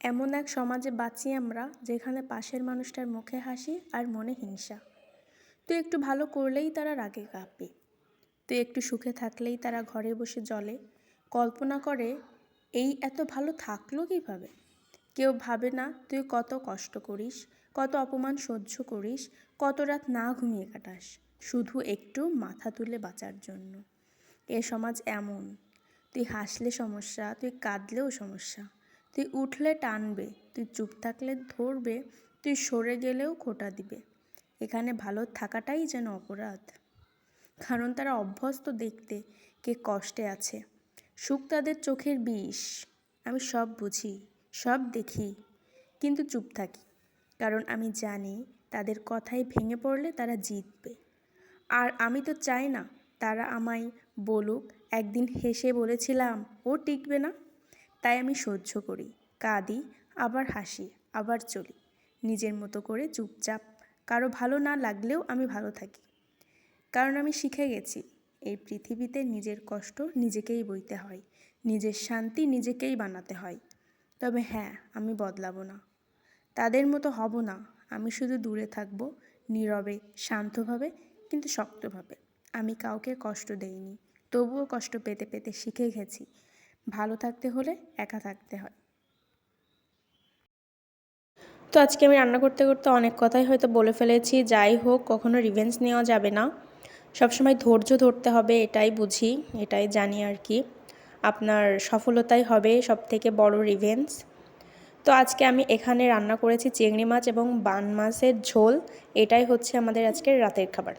এমন এক সমাজে বাঁচি আমরা, যেখানে পাশের মানুষটার মুখে হাসি আর মনে হিংসা। তুই একটু ভালো করলেই তারা রাগে কাঁপে, তুই একটু সুখে থাকলেই তারা ঘরে বসে জ্বলে। কল্পনা করে এই এত ভালো থাকলো কীভাবে। কেউ ভাবে না তুই কত কষ্ট করিস, কত অপমান সহ্য করিস, কত রাত না ঘুমিয়ে কাটাস, শুধু একটু মাথা তুলে বাঁচার জন্য। এ সমাজ এমন, তুই হাসলে সমস্যা, তুই কাঁদলেও সমস্যা, তুই উঠলে টানবে, তুই চুপ থাকলে ধরবে, তুই সরে গেলেও খোঁটা দিবে। এখানে ভালো থাকাটাই যেন অপরাধ, কারণ তারা অভ্যস্ত দেখতে কে কষ্টে আছে। সুখ তাদের চোখের বিষ। আমি সব বুঝি, সব দেখি, কিন্তু চুপ থাকি, কারণ আমি জানি তাদের কথায় ভেঙে পড়লে তারা জিতবে। আর আমি তো চাই না তারা আমায় বলুক একদিন হেসে বলেছিলাম ও টিকবে না। তাই আমি সহ্য করি, কাঁদি, আবার হাসি, আবার চলি নিজের মতো করে চুপচাপ। কারো ভালো না লাগলেও আমি ভালো থাকি, কারণ আমি শিখে গেছি এই পৃথিবীতে নিজের কষ্ট নিজেকেই বইতে হয়, নিজের শান্তি নিজেকেই বানাতে হয়। তবে হ্যাঁ, আমি বদলাবো না, তাদের মতো হব না। আমি শুধু দূরে থাকবো, নীরবে, শান্তভাবে, কিন্তু শক্তভাবে। আমি কাউকে কষ্ট দেইনি, তবুও কষ্ট পেতে পেতে শিখে গেছি ভালো থাকতে হলে একা থাকতে হয়। তো আজকে আমি রান্না করতে করতে অনেক কথাই হয়তো বলে ফেলেছি। যাই হোক, কখনো রিভেঞ্জ নেওয়া যাবে না, সবসময় ধৈর্য ধরতে হবে, এটাই বুঝি, এটাই জানি আর কি। আপনার সফলতাই হবে সবথেকে বড় রিভেঞ্জ। তো আজকে আমি এখানে রান্না করেছি চিংড়ি মাছ এবং বান মাছের ঝোল। এটাই হচ্ছে আমাদের আজকের রাতের খাবার।